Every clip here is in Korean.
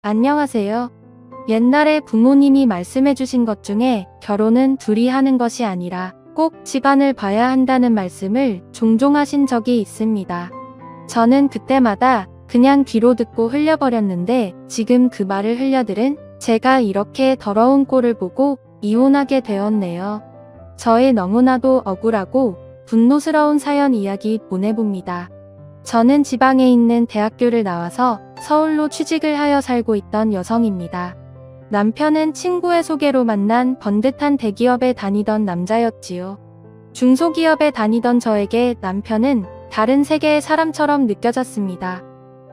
안녕하세요. 옛날에 부모님이 말씀해주신 것 중에 결혼은 둘이 하는 것이 아니라 꼭 집안을 봐야 한다는 말씀을 종종 하신 적이 있습니다. 저는 그때마다 그냥 귀로 듣고 흘려버렸는데 지금 그 말을 흘려들은 제가 이렇게 더러운 꼴을 보고 이혼하게 되었네요. 저의 너무나도 억울하고 분노스러운 사연 이야기 보내봅니다. 저는 지방에 있는 대학교를 나와서 서울로 취직을 하여 살고 있던 여성입니다. 남편은 친구의 소개로 만난 번듯한 대기업에 다니던 남자였지요. 중소기업에 다니던 저에게 남편은 다른 세계의 사람처럼 느껴졌습니다.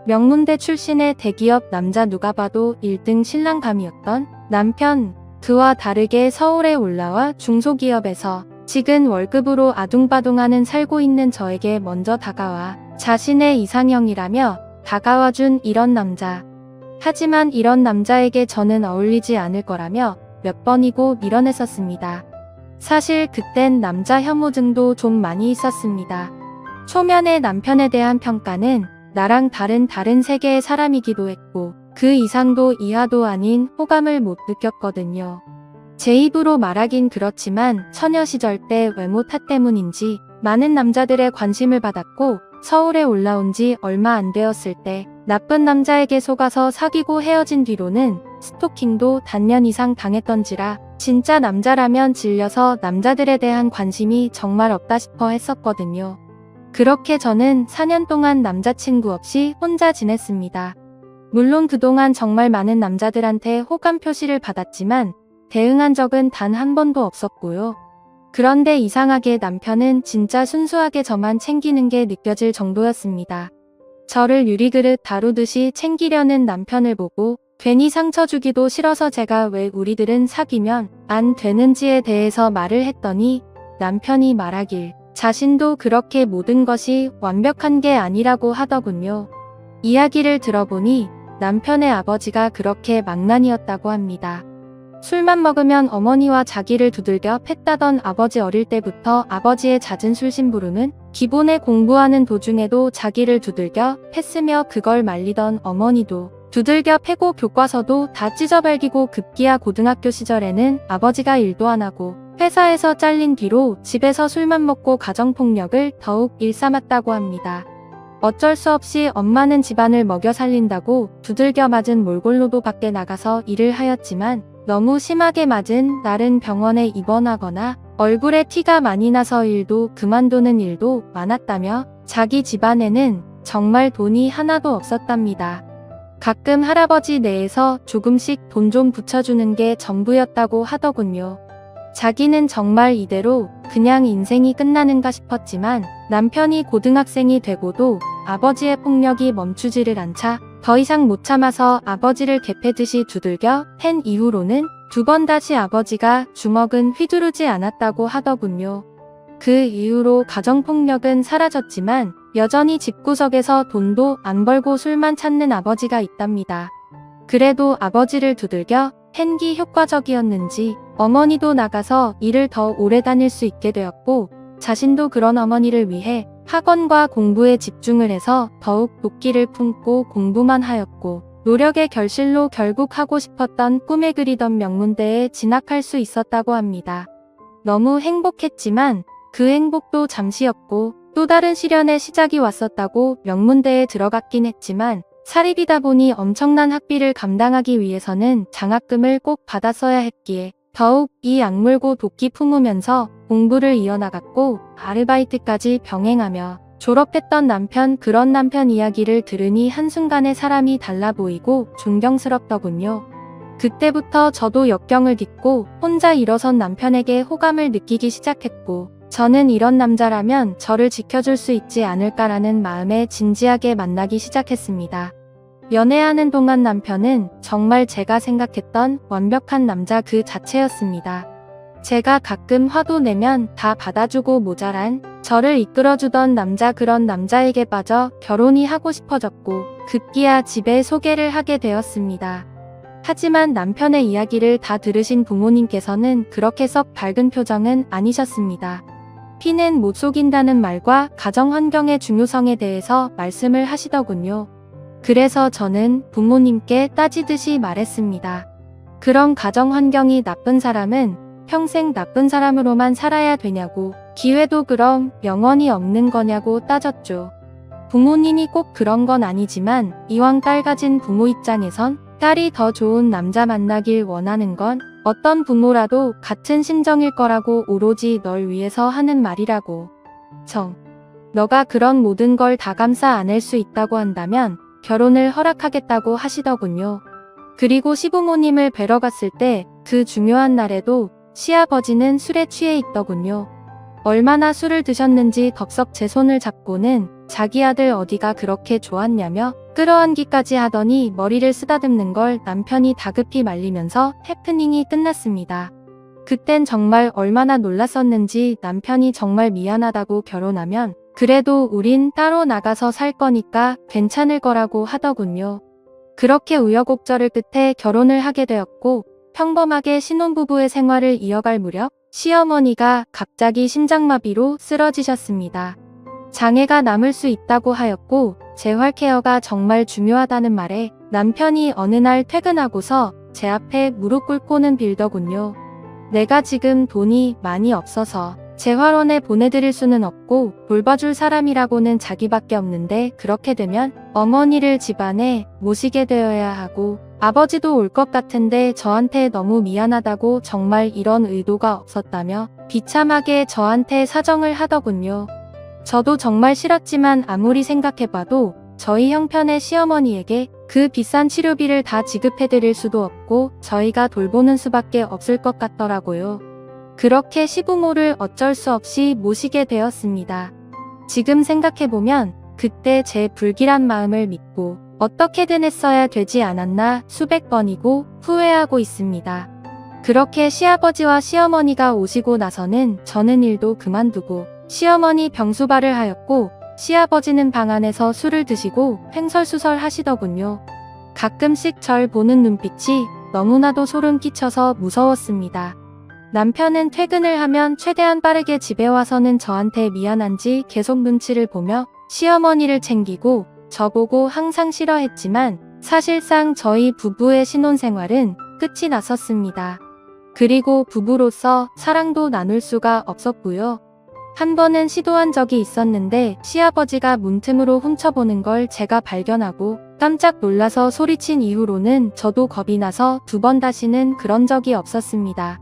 명문대 출신의 대기업 남자 누가 봐도 1등 신랑감이었던 남편, 그와 다르게 서울에 올라와 중소기업에서 지금 월급으로 아둥바둥하는 살고 있는 저에게 먼저 다가와 자신의 이상형이라며 다가와준 이런 남자. 하지만 이런 남자에게 저는 어울리지 않을 거라며 몇 번이고 밀어냈었습니다. 사실 그땐 남자 혐오증도 좀 많이 있었습니다. 초면에 남편에 대한 평가는 나랑 다른 세계의 사람이기도 했고 그 이상도 이하도 아닌 호감을 못 느꼈거든요. 제 입으로 말하긴 그렇지만 처녀 시절 때 외모 탓 때문인지 많은 남자들의 관심을 받았고 서울에 올라온 지 얼마 안 되었을 때 나쁜 남자에게 속아서 사귀고 헤어진 뒤로는 스토킹도 단년 이상 당했던지라 진짜 남자라면 질려서 남자들에 대한 관심이 정말 없다 싶어 했었거든요. 그렇게 저는 4년 동안 남자친구 없이 혼자 지냈습니다. 물론 그동안 정말 많은 남자들한테 호감 표시를 받았지만 대응한 적은 단 한 번도 없었고요. 그런데 이상하게 남편은 진짜 순수하게 저만 챙기는 게 느껴질 정도였습니다. 저를 유리그릇 다루듯이 챙기려는 남편을 보고 괜히 상처 주기도 싫어서 제가 왜 우리들은 사귀면 안 되는지에 대해서 말을 했더니 남편이 말하길 자신도 그렇게 모든 것이 완벽한 게 아니라고 하더군요. 이야기를 들어보니 남편의 아버지가 그렇게 망난이었다고 합니다. 술만 먹으면 어머니와 자기를 두들겨 팼다던 아버지. 어릴 때부터 아버지의 잦은 술심부름은 기본에 공부하는 도중에도 자기를 두들겨 팼으며 그걸 말리던 어머니도 두들겨 패고 교과서도 다 찢어발기고 급기야 고등학교 시절에는 아버지가 일도 안 하고 회사에서 잘린 뒤로 집에서 술만 먹고 가정폭력을 더욱 일삼았다고 합니다. 어쩔 수 없이 엄마는 집안을 먹여 살린다고 두들겨 맞은 몰골로도 밖에 나가서 일을 하였지만 너무 심하게 맞은 날은 병원에 입원하거나 얼굴에 티가 많이 나서 일도 그만두는 일도 많았다며 자기 집안에는 정말 돈이 하나도 없었답니다. 가끔 할아버지 내에서 조금씩 돈 좀 붙여주는 게 전부였다고 하더군요. 자기는 정말 이대로 그냥 인생이 끝나는가 싶었지만 남편이 고등학생이 되고도 아버지의 폭력이 멈추지를 않자 더 이상 못 참아서 아버지를 개패듯이 두들겨 팬 이후로는 2번 다시 아버지가 주먹은 휘두르지 않았다고 하더군요. 그 이후로 가정폭력은 사라졌지만 여전히 집구석에서 돈도 안 벌고 술만 찾는 아버지가 있답니다. 그래도 아버지를 두들겨 팬 기 효과적이었는지 어머니도 나가서 일을 더 오래 다닐 수 있게 되었고 자신도 그런 어머니를 위해 학원과 공부에 집중을 해서 더욱 도끼를 품고 공부만 하였고 노력의 결실로 결국 하고 싶었던 꿈에 그리던 명문대에 진학할 수 있었다고 합니다. 너무 행복했지만 그 행복도 잠시였고 또 다른 시련의 시작이 왔었다고 명문대에 들어갔긴 했지만 사립이다 보니 엄청난 학비를 감당하기 위해서는 장학금을 꼭 받았어야 했기에 더욱 이 악물고 도끼 품으면서 공부를 이어나갔고 아르바이트까지 병행하며 졸업했던 남편. 그런 남편 이야기를 들으니 한순간에 사람이 달라 보이고 존경스럽더군요. 그때부터 저도 역경을 딛고 혼자 일어선 남편에게 호감을 느끼기 시작했고 저는 이런 남자라면 저를 지켜줄 수 있지 않을까라는 마음에 진지하게 만나기 시작했습니다. 연애하는 동안 남편은 정말 제가 생각했던 완벽한 남자 그 자체였습니다. 제가 가끔 화도 내면 다 받아주고 모자란 저를 이끌어주던 남자. 그런 남자에게 빠져 결혼이 하고 싶어졌고 급기야 집에 소개를 하게 되었습니다. 하지만 남편의 이야기를 다 들으신 부모님께서는 그렇게 썩 밝은 표정은 아니셨습니다. 피는 못 속인다는 말과 가정 환경의 중요성에 대해서 말씀을 하시더군요. 그래서 저는 부모님께 따지듯이 말했습니다. 그런 가정 환경이 나쁜 사람은 평생 나쁜 사람으로만 살아야 되냐고, 기회도 그럼 영원히 없는 거냐고 따졌죠. 부모님이 꼭 그런 건 아니지만 이왕 딸 가진 부모 입장에선 딸이 더 좋은 남자 만나길 원하는 건 어떤 부모라도 같은 심정일 거라고, 오로지 널 위해서 하는 말이라고. 너가 그런 모든 걸 다 감싸 안을 수 있다고 한다면 결혼을 허락하겠다고 하시더군요. 그리고 시부모님을 뵈러 갔을 때 그 중요한 날에도 시아버지는 술에 취해 있더군요. 얼마나 술을 드셨는지 덥석 제 손을 잡고는 자기 아들 어디가 그렇게 좋았냐며 끌어안기까지 하더니 머리를 쓰다듬는 걸 남편이 다급히 말리면서 해프닝이 끝났습니다. 그땐 정말 얼마나 놀랐었는지, 남편이 정말 미안하다고, 결혼하면 그래도 우린 따로 나가서 살 거니까 괜찮을 거라고 하더군요. 그렇게 우여곡절을 끝에 결혼을 하게 되었고, 평범하게 신혼부부의 생활을 이어갈 무렵 시어머니가 갑자기 심장마비로 쓰러지셨습니다. 장애가 남을 수 있다고 하였고 재활케어가 정말 중요하다는 말에 남편이 어느 날 퇴근하고서 제 앞에 무릎 꿇고는 빌더군요. 내가 지금 돈이 많이 없어서 재활원에 보내드릴 수는 없고 돌봐줄 사람이라고는 자기밖에 없는데, 그렇게 되면 어머니를 집안에 모시게 되어야 하고 아버지도 올 것 같은데 저한테 너무 미안하다고, 정말 이런 의도가 없었다며 비참하게 저한테 사정을 하더군요. 저도 정말 싫었지만 아무리 생각해봐도 저희 형편의 시어머니에게 그 비싼 치료비를 다 지급해드릴 수도 없고 저희가 돌보는 수밖에 없을 것 같더라고요. 그렇게 시부모를 어쩔 수 없이 모시게 되었습니다. 지금 생각해보면 그때 제 불길한 마음을 믿고 어떻게든 했어야 되지 않았나 수백 번이고 후회하고 있습니다. 그렇게 시아버지와 시어머니가 오시고 나서는 저는 일도 그만두고 시어머니 병수발을 하였고, 시아버지는 방 안에서 술을 드시고 횡설수설 하시더군요. 가끔씩 절 보는 눈빛이 너무나도 소름 끼쳐서 무서웠습니다. 남편은 퇴근을 하면 최대한 빠르게 집에 와서는 저한테 미안한지 계속 눈치를 보며 시어머니를 챙기고 저보고 항상 싫어했지만 사실상 저희 부부의 신혼생활은 끝이 났었습니다. 그리고 부부로서 사랑도 나눌 수가 없었고요. 한 번은 시도한 적이 있었는데 시아버지가 문틈으로 훔쳐보는 걸 제가 발견하고 깜짝 놀라서 소리친 이후로는 저도 겁이 나서 두 번 다시는 그런 적이 없었습니다.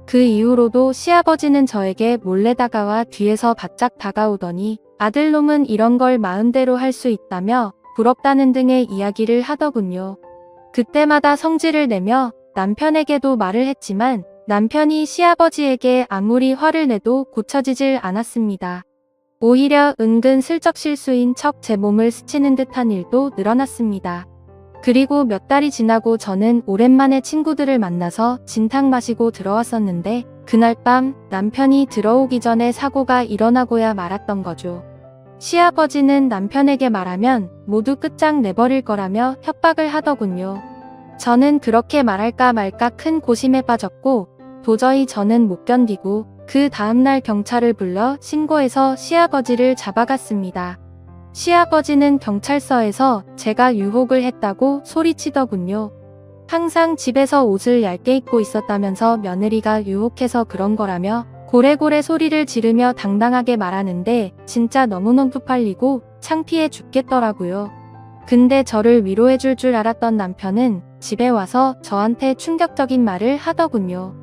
그 이후로도 시아버지는 저에게 몰래 다가와 뒤에서 바짝 다가오더니 아들놈은 이런 걸 마음대로 할 수 있다며 부럽다는 등의 이야기를 하더군요. 그때마다 성질을 내며 남편에게도 말을 했지만 남편이 시아버지에게 아무리 화를 내도 고쳐지질 않았습니다. 오히려 은근 슬쩍 실수인 척 제 몸을 스치는 듯한 일도 늘어났습니다. 그리고 몇 달이 지나고 저는 오랜만에 친구들을 만나서 진탕 마시고 들어왔었는데 그날 밤 남편이 들어오기 전에 사고가 일어나고야 말았던 거죠. 시아버지는 남편에게 말하면 모두 끝장내버릴 거라며 협박을 하더군요. 저는 그렇게 말할까 말까 큰 고심에 빠졌고 도저히 저는 못 견디고 그 다음날 경찰을 불러 신고해서 시아버지를 잡아갔습니다. 시아버지는 경찰서에서 제가 유혹을 했다고 소리치더군요. 항상 집에서 옷을 얇게 입고 있었다면서 며느리가 유혹해서 그런 거라며 고래고래 소리를 지르며 당당하게 말하는데 진짜 너무너무 쪽팔리고 창피해 죽겠더라고요. 근데 저를 위로해줄 줄 알았던 남편은 집에 와서 저한테 충격적인 말을 하더군요.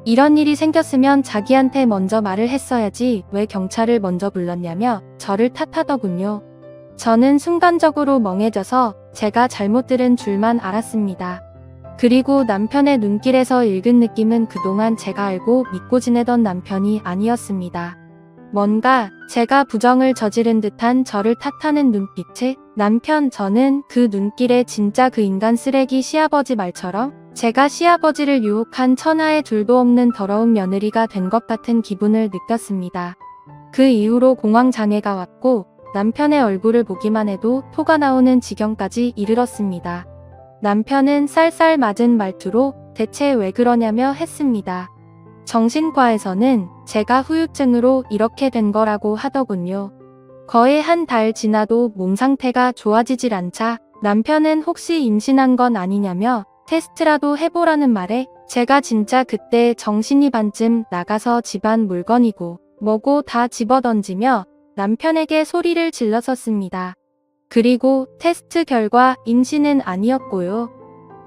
이런 일이 생겼으면 자기한테 먼저 말을 했어야지 왜 경찰을 먼저 불렀냐며 저를 탓하더군요. 저는 순간적으로 멍해져서 제가 잘못 들은 줄만 알았습니다. 그리고 남편의 눈길에서 읽은 느낌은 그동안 제가 알고 믿고 지내던 남편이 아니었습니다. 뭔가 제가 부정을 저지른 듯한 저를 탓하는 눈빛에 남편, 저는 그 눈길에 진짜 그 인간 쓰레기 시아버지 말처럼 제가 시아버지를 유혹한 천하의 둘도 없는 더러운 며느리가 된 것 같은 기분을 느꼈습니다. 그 이후로 공황장애가 왔고 남편의 얼굴을 보기만 해도 토가 나오는 지경까지 이르렀습니다. 남편은 쌀쌀 맞은 말투로 대체 왜 그러냐며 했습니다. 정신과에서는 제가 후유증으로 이렇게 된 거라고 하더군요. 거의 한 달 지나도 몸 상태가 좋아지질 않자 남편은 혹시 임신한 건 아니냐며 테스트라도 해보라는 말에 제가 진짜 그때 정신이 반쯤 나가서 집안 물건이고 뭐고 다 집어던지며 남편에게 소리를 질렀었습니다. 그리고 테스트 결과 임신은 아니었고요.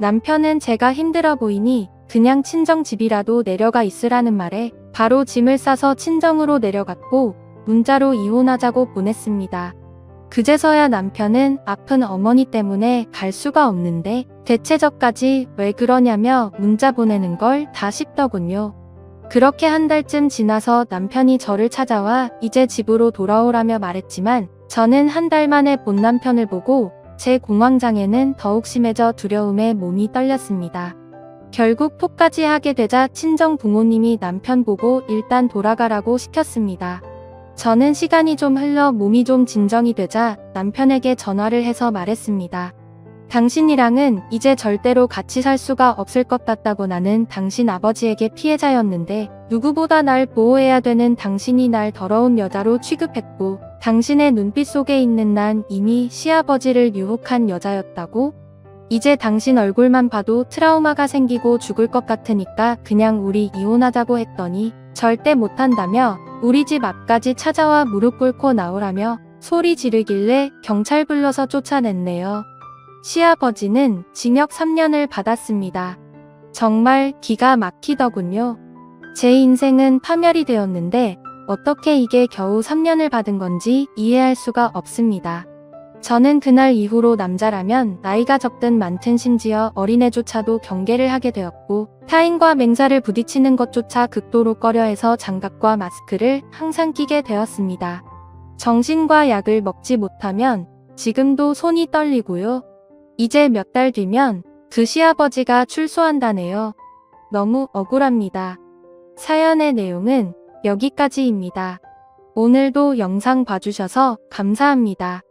남편은 제가 힘들어 보이니 그냥 친정집이라도 내려가 있으라는 말에 바로 짐을 싸서 친정으로 내려갔고 문자로 이혼하자고 보냈습니다. 그제서야 남편은 아픈 어머니 때문에 갈 수가 없는데 대체 저까지 왜 그러냐며 문자 보내는 걸 다 싶더군요. 그렇게 한 달쯤 지나서 남편이 저를 찾아와 이제 집으로 돌아오라며 말했지만 저는 한 달 만에 본 남편을 보고 제 공황장애는 더욱 심해져 두려움에 몸이 떨렸습니다. 결국 톡까지 하게 되자 친정 부모님이 남편 보고 일단 돌아가라고 시켰습니다. 저는 시간이 좀 흘러 몸이 좀 진정이 되자 남편에게 전화를 해서 말했습니다. 당신이랑은 이제 절대로 같이 살 수가 없을 것 같다고. 나는 당신 아버지에게 피해자였는데 누구보다 날 보호해야 되는 당신이 날 더러운 여자로 취급했고 당신의 눈빛 속에 있는 난 이미 시아버지를 유혹한 여자였다고? 이제 당신 얼굴만 봐도 트라우마가 생기고 죽을 것 같으니까 그냥 우리 이혼하자고 했더니 절대 못한다며 우리 집 앞까지 찾아와 무릎 꿇고 나오라며 소리 지르길래 경찰 불러서 쫓아냈네요. 시아버지는 징역 3년을 받았습니다. 정말 기가 막히더군요. 제 인생은 파멸이 되었는데 어떻게 이게 겨우 3년을 받은 건지 이해할 수가 없습니다. 저는 그날 이후로 남자라면 나이가 적든 많든 심지어 어린애조차도 경계를 하게 되었고 타인과 맹사를 부딪히는 것조차 극도로 꺼려해서 장갑과 마스크를 항상 끼게 되었습니다. 정신과 약을 먹지 못하면 지금도 손이 떨리고요. 이제 몇 달 뒤면 그 시아버지가 출소한다네요. 너무 억울합니다. 사연의 내용은 여기까지입니다. 오늘도 영상 봐주셔서 감사합니다.